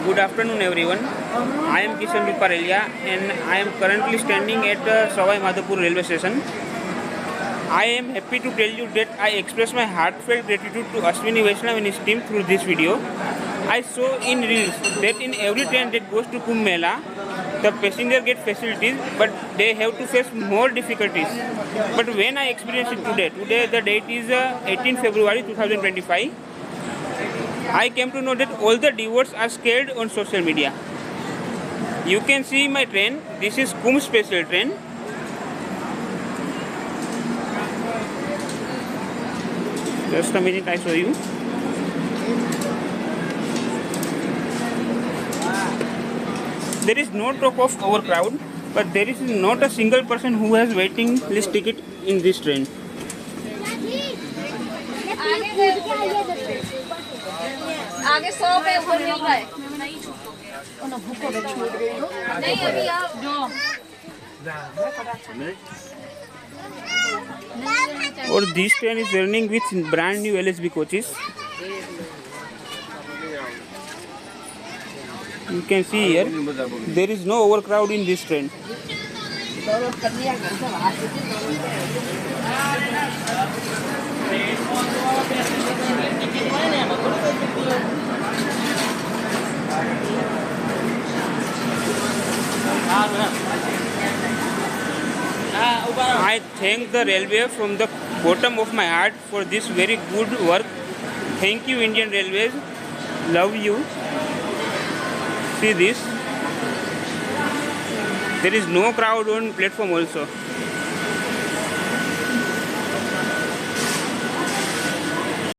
Good afternoon, everyone. I am Kishan Ruparelia and I am currently standing at the Savai Madhopur railway station. I am happy to tell you that I express my heartfelt gratitude to Ashwini Vaishnav and his team through this video. I saw in reels that in every train that goes to Kumbh Mela, the passenger get facilities, but they have to face more difficulties. But when I experienced it today the date is 18 February 2025, I came to know that all the devotees are scared on social media. You can see my train. This is Kumbh special train. Just a minute, I show you. There is no talk of overcrowd, but there is not a single person who has waiting list ticket in this train. आगे 100 पे वो मिल रहा है नहीं अभी आप Or this train is running with brand new LSB coaches. You can see here there is no overcrowd in this train. I thank the railway from the bottom of my heart for this very good work. Thank you, Indian Railways. Love you. See this. There is no crowd on platform also.